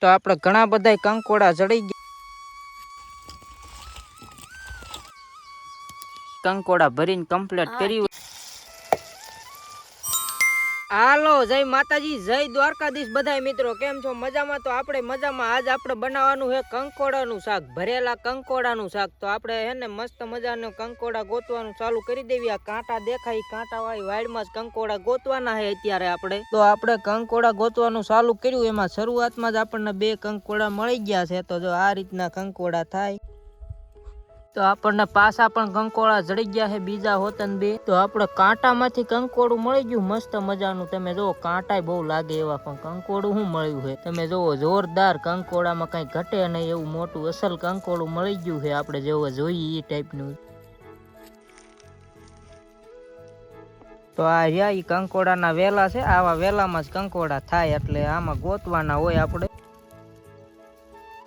તો આપણે ઘણા બધા કંકોડા જડી ગયા, કંકોડા ભરીને કમ્પ્લીટ કર્યું. હાલો જય માતાજી, જય દ્વારકાધીશ. બધાય મિત્રો કેમ છો? મજામાં? તો આપણે મજામાં. આજ આપણે બનાવવાનું છે કંકોડાનું શાક, ભરેલા કંકોડાનું શાક. તો આપણે હે ને મસ્ત મજાનું કંકોડા ગોતવાનું ચાલુ કરી દેવી. આ કાંટા દેખાય, કાંટા વાળી વાડમાં જ કંકોડા ગોતવાના છે અત્યારે આપણે. તો આપણે કંકોડા ગોતવાનું ચાલુ કર્યું. એમાં શરૂઆતમાં જ આપણને 2 કંકોડા મળી ગયા છે. તો જો આ રીતના કંકોડા થાય. તો આપણને પાછા પણ કંકોડા જડી ગયા છે, બીજા હોતન 2. તો આપણે કાંટામાંથી કંકોડું મળી ગયું મસ્ત મજાનું. તમે જો કાંટાય બહુ લાગે એવા, પણ કંકોડું શું મળ્યું છે તમે જોવો, જોરદાર. કંકોડામાં કઈ ઘટે નહીં એવું મોટું અસલ કંકોડું મળી ગયું છે. આપણે જેવો જોઈએ એ ટાઈપનું. તો આ રહ્યા ઈ કંકોડાના વેલા છે. આવા વેલામાં જ કંકોડા થાય, એટલે આમાં ગોતવાના હોય આપણે.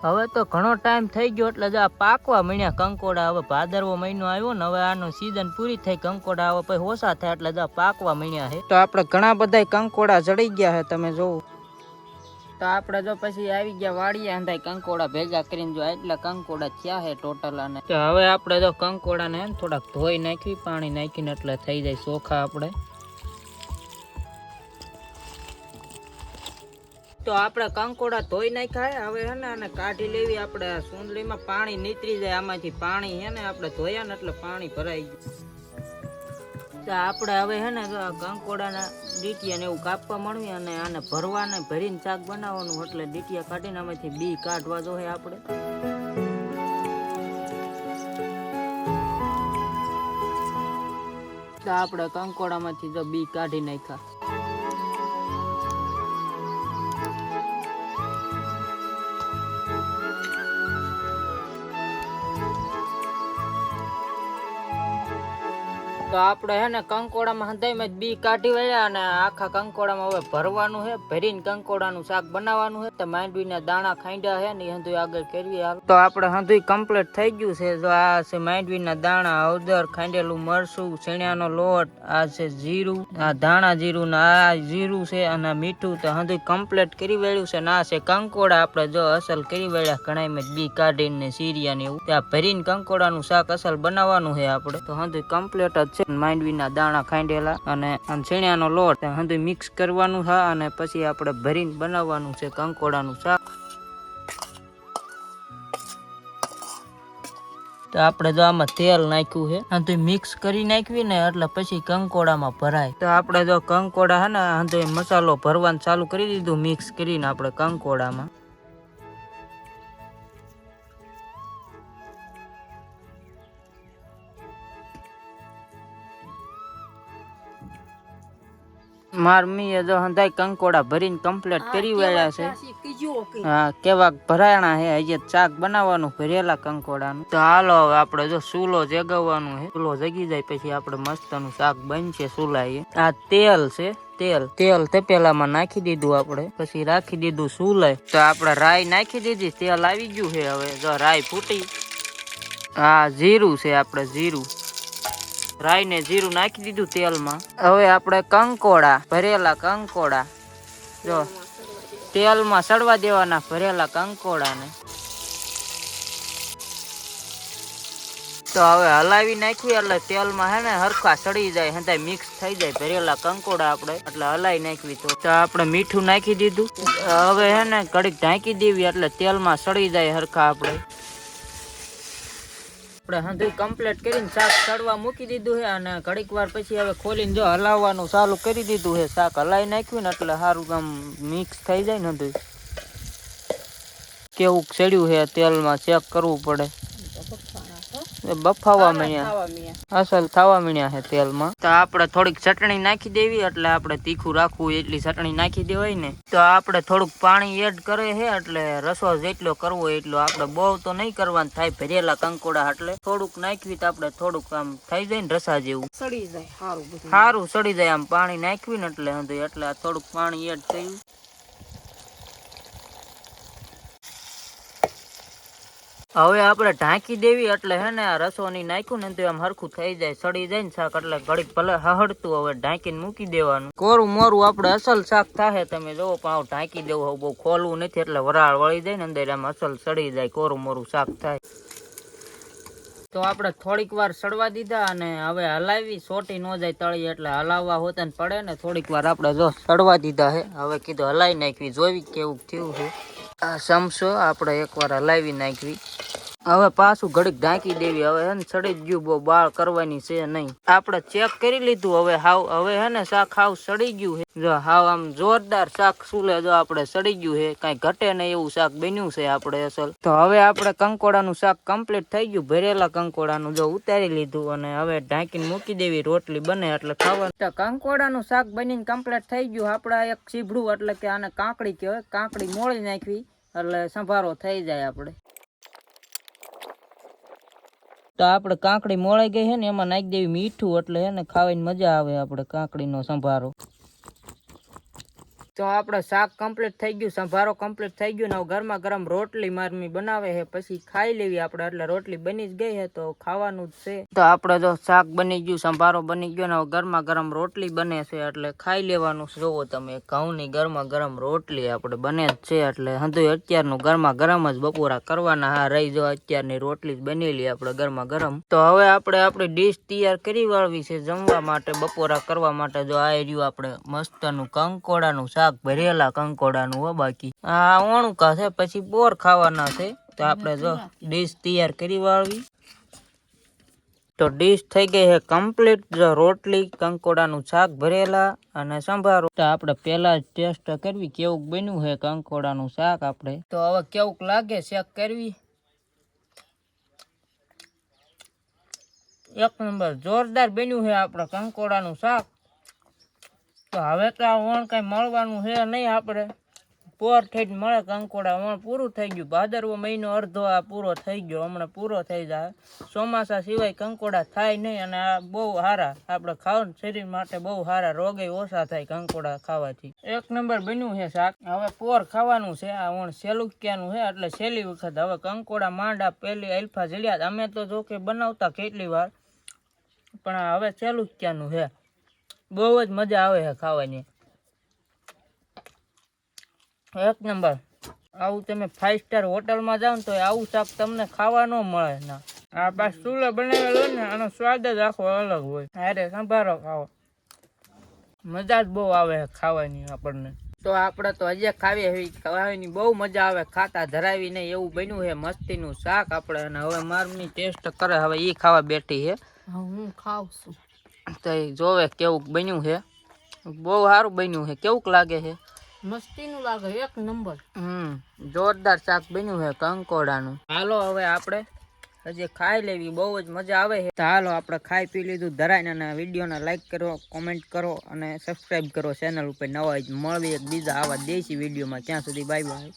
હવે તો ઘણો ટાઈમ થઈ ગયો, એટલે જો આ પાકવા માંડ્યા કંકોડા. હવે ભાદરવો મહિનો આવ્યો ને, હવે આનો સીઝન પૂરી થઈ, કંકોડા હવે પછી ઓછા થાય, એટલે જો પાકવા માંડ્યા છે. તો આપણે ઘણા બધા કંકોડા જડી ગયા છે, તમે જોવો. તો આપણે જો પછી આવી ગયા વાડીએ અંધાય કંકોડા ભેગા કરીને. જો એટલા કંકોડા થયા છે ટોટલ. અને તો હવે આપણે જો કંકોડાને થોડાક ધોઈ નાખવી, પાણી નાખીને, એટલે થઈ જાય ચોખા આપણે. તો આપણે કંકોડા ધોઈ નાખ્યા. હવે હે ને આને કાઢી લેવી આપણે. સુંદરીમાં પાણી નીતરી જાય, આમાંથી પાણી હે ને આપણે ધોયા ને એટલે પાણી ભરાઈ ગયું. તો આપણે હવે હે ને કંકોડાના ડીટીયા ને એવું કાપવા મળવી, અને આને ભરવાને ભરીને શાક બનાવવાનું. એટલે ડીટીયા કાઢીને આમાંથી બી કાઢવા જોઈએ આપણે. તો આપણે કંકોડામાંથી જો બી કાઢી નાખ્યા. તો આપણે હે ને કંકોડામાં હંધાઈમાં જ બી કાઢી વળ્યા, અને આખા કંકોડામાં હવે ભરવાનું છે. ભરીને કંકોડાનું શાક બનાવવાનું છે. તો માંડવીના દાણા ખાંડ્યા છે ને એ હંધુય આગળ કરવી. તો આપણે હંધુય કમ્પ્લીટ થઈ ગયું છે. જો આ છે માંડવીના દાણા, હળદર, ખાંડેલું મરચું, ચણાનો લોટ, આ છે જીરું, આ ધાણા જીરું ને આ જીરું છે, અને મીઠું. તો હંધુય કમ્પ્લીટ કરી વળ્યું છે. ને આ છે કંકોડા આપણે જો અસલ કરી વળ્યા, ઘણામાં જ બી કાઢીને સીરિયા ને એવું. ત્યાં ભરીને કંકોડાનું શાક અસલ બનાવવાનું છે આપણે. તો હંધુય કમ્પ્લીટ જ છે. માંડવીના દાણા ખાંડેલા અને ચણાનો લોટ હંધુય મિક્સ કરવાનું છે, અને પછી આપણે ભરીને બનાવવાનું છે કંકોડાનું શાક. તો આપણે જો આમાં તેલ નાખ્યું છે, હંધુય મિક્સ કરી નાખવી ને એટલે પછી કંકોડામાં ભરાય. તો આપણે જો કંકોડા હે ને હંધુય મસાલો ભરવાનું ચાલુ કરી દીધું, મિક્સ કરીને આપણે કંકોડામાં. માર મીએ જો હંધાય કંકોડા ભરીને કમ્પ્લીટ કરી વળ્યા છે. હા, કેવા ભરાણા હે. હજી શાક બનાવવાનું ભરેલા કંકોડાનું. તો હાલો હવે આપણે જો ચૂલો જગાવવાનું છે. ચૂલો જગી જાય પછી આપણે મસ્તનું શાક બનશે ચૂલાએ. આ તેલ છે, તેલ તપેલામાં નાખી દીધું આપણે, પછી રાખી દીધું ચૂલે. તો આપણે રાઈ નાખી દીધી, તેલ આવી ગયું છે. હવે જો રાઈ ફૂટી. હા, જીરું છે આપણે, જીરું, રાઈ ને જીરું નાખી દીધું તેલમાં. હવે આપણે કંકોડા, ભરેલા કંકોડા જો તેલમાં સડવા દેવાના, ભરેલા કંકોડાને. તો હવે હલાવી નાખવી એટલે તેલમાં હે ને હરખા સડી જાય, હંધાય મિક્સ થઈ જાય ભરેલા કંકોડા આપણે, એટલે હલાવી નાખવી. તો આપણે મીઠું નાખી દીધું. હવે હે ને ઘડીક ઢાંકી દેવી એટલે તેલમાં સડી જાય હરખા. આપણે હંધુય કમ્પ્લીટ કરીને શાક ચડવા મૂકી દીધું છે, અને ઘડીક વાર પછી હવે ખોલીને જો હલાવવાનું ચાલુ કરી દીધું છે. શાક હલાવી નાખ્યું ને એટલે સારું કામ મિક્સ થઈ જાય ને. હંધુય કેવું ચડ્યું છે તેલમાં ચેક કરવું પડે. બફાવા માંડ્યા, અસલ થવા માંડ્યા છે તેલમાં. તો આપણે થોડીક ચટણી નાખી દેવી, એટલે આપણે તીખું રાખવું એટલી ચટણી નાખી દેવાય ને. તો આપણે થોડુંક પાણી એડ કરે છે, એટલે રસો જેટલો કરવો એટલો. આપણે બહુ તો નહીં કરવાનું થાય ભરેલા કંકોડા, એટલે થોડુંક નાખવી તો આપણે થોડુંક આમ થઈ જાય ને રસા જેવું, સડી જાય, સારું સડી જાય. આમ પાણી નાખવી ને એટલે હંધુય એટલે થોડુંક પાણી એડ થયું. હવે આપણે ઢાંકી દેવી એટલે હે ને આ રસોની નાખ્યું ને તો આમ હરખું થઈ જાય, સડી જાય ને શાક એટલે ઘડીક ભલે હહડતું હવે ઢાંકીને મૂકી દેવાનું. કોરું મોરું આપણે અસલ શાક થાય તમે જોવો, પણ આવું ઢાંકી દેવું બહુ ખોલવું નથી એટલે વરાળ વળી જાય ને અંદર આમ અસલ સડી જાય, કોરું મોરું શાક થાય. તો આપણે થોડીક વાર સડવા દીધા અને હવે હલાવી, સોટી ન જાય તળી એટલે હલાવવા હોતા ને પડે ને, થોડીક વાર આપણે જો સડવા દીધા હે. હવે કીધું હલાવી નાખવી, જોવી કેવું થયું છે. આ સમસો આપણે એકવાર હલાવી નાખવી. હવે પાછું ઘડીક ઢાંકી દેવી. હવે હે ને સડી જ ગયું, બહુ બાળ કરવાની છે નહીં. આપણે ચેક કરી લીધું. હવે હે ને શાક હાવ સડી ગયું છે. જો હાવ આમ જોરદાર શાક સુલે જો આપણે સડી ગયું છે, કઈ ઘટે નહીં એવું શાક બન્યું છે આપણે અસલ. તો હવે આપણે કંકોડાનું શાક કમ્પ્લીટ થઈ ગયું, ભરેલા કંકોડાનું જો ઉતારી લીધું અને હવે ઢાંકીને મૂકી દેવી, રોટલી બને એટલે ખાવાનું. તો કંકોડાનું શાક બનીને કમ્પ્લીટ થઈ ગયું. આપણે એક સીભડું એટલે કે આને કાંકડી કહેવાય, કાંકડી મોળી નાખવી એટલે સંભારો થઈ જાય આપણે. તો આપણે કાંકડી મોળાઈ ગઈ છે ને એમાં નાખી દેવી મીઠું એટલે હે ને ખાવાની મજા આવે આપણે કાંકડીનો સંભારો. તો આપણે શાક કમ્પ્લીટ થઈ ગયું, સંભારો કમ્પ્લીટ થઈ ગયું ને હવે ગરમા ગરમ રોટલી મારમી બનાવે છે, પછી ખાઈ લેવી આપણે. એટલે રોટલી બની જ ગઈ છે તો ખાવાનું જ છે. તો આપણે જો શાક બની ગયું, સંભારો બની ગયો ને હવે ગરમા ગરમ રોટલી બને છે એટલે ખાઈ લેવાનું. જોવો તમે ઘઉંની ગરમા ગરમ રોટલી આપણે બને જ છે એટલે હંધું અત્યારનું ગરમા ગરમ જ બપોરા કરવાના. હા રહી જો અત્યારની રોટલી જ બનેલી આપણે ગરમા ગરમ. તો હવે આપણે આપણી ડીશ તૈયાર કરી વાળવી છે જમવા માટે, બપોરા કરવા માટે. જો આ રહ્યું આપણે મસ્તનું કંકોડાનું શાક, ભરેલા કંકોડાનું હો. બાકી આ ઓણુકા છે, પછી બોર ખાવાના છે. તો આપણે જો ડીશ તૈયાર કરી વાળવી. તો ડીશ થઈ ગઈ છે કમ્પ્લીટ. જો રોટલી, કંકોડાનું શાક, ભરેલા અને સંભારો. તો આપણે પેલા જ ટેસ્ટ કરવી કેવું બન્યું છે કંકોડાનું શાક આપણે. તો હવે કેવું લાગે ચેક કરવી. એક નંબર જોરદાર બન્યું છે આપણે કંકોડાનું શાક. તો હવે તો આ વણ કઈ મળવાનું છે નહીં, આપણે પોર થઈને મળે કંકોડા. વણ પૂરું થઈ ગયું, ભાદરવો મહિનો અડધો આ પૂરો થઈ ગયો, હમણાં પૂરો થઈ જાય. ચોમાસા સિવાય કંકોડા થાય નહીં અને આ બહુ સારા આપણે ખાવાનું, શરીર માટે બહુ સારા, રોગે ઓછા થાય કંકોડા ખાવાથી. એક નંબર બન્યું છે શાક. હવે પોર ખાવાનું છે. આ વણ સેલુકિયાનું છે એટલે છેલ્લી વખત હવે કંકોડા માંડા પેલી અલ્ફા જડ્યા. અમે તો જો કે બનાવતા કેટલી વાર, પણ હવે સેલુકિયાનું છે. બહુ જ મજા આવે છે ખાવાની, એક નંબર. આવું તમે 5 સ્ટાર હોટલમાં જાઓ ને તો આવું શાક તમને ખાવા ન મળે ના. આ પાછ ચૂલે બનાવેલો ને આનો સ્વાદ જ આખો અલગ હોય. અરે સંભારો ખાવો મજા જ બહુ આવે છે ખાવાની આપણને. તો આપણે તો હજી ખાવાની બહુ મજા આવે, ખાતા ધરાવી નહીં એવું બન્યું છે મસ્તીનું શાક આપણે. અને હવે મારની ટેસ્ટ કરે, હવે એ ખાવા બેઠી છે. હું ખાવ છું તો જોવે કેવું બન્યું છે. બહુ સારું બન્યું છે. કેવું લાગે છે? મસ્તીનું લાગે, એક નંબર. જોરદાર શાક બન્યું છે કંકોડાનું. હાલો હવે આપણે હજી ખાઈ લેવી, બહુ જ મજા આવે છે. તો હાલો આપણે ખાઈ પી લીધું ધરાઈને, અને વિડીયોને લાઈક કરો, કોમેન્ટ કરો અને સબસ્ક્રાઈબ કરો ચેનલ ઉપર. નવા જ મળવી એક બીજા આવા દેશી વિડીયોમાં. ત્યાં સુધી bye bye.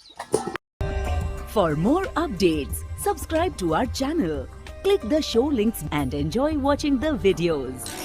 For more updates, subscribe to our channel, click the show links and enjoy watching the videos.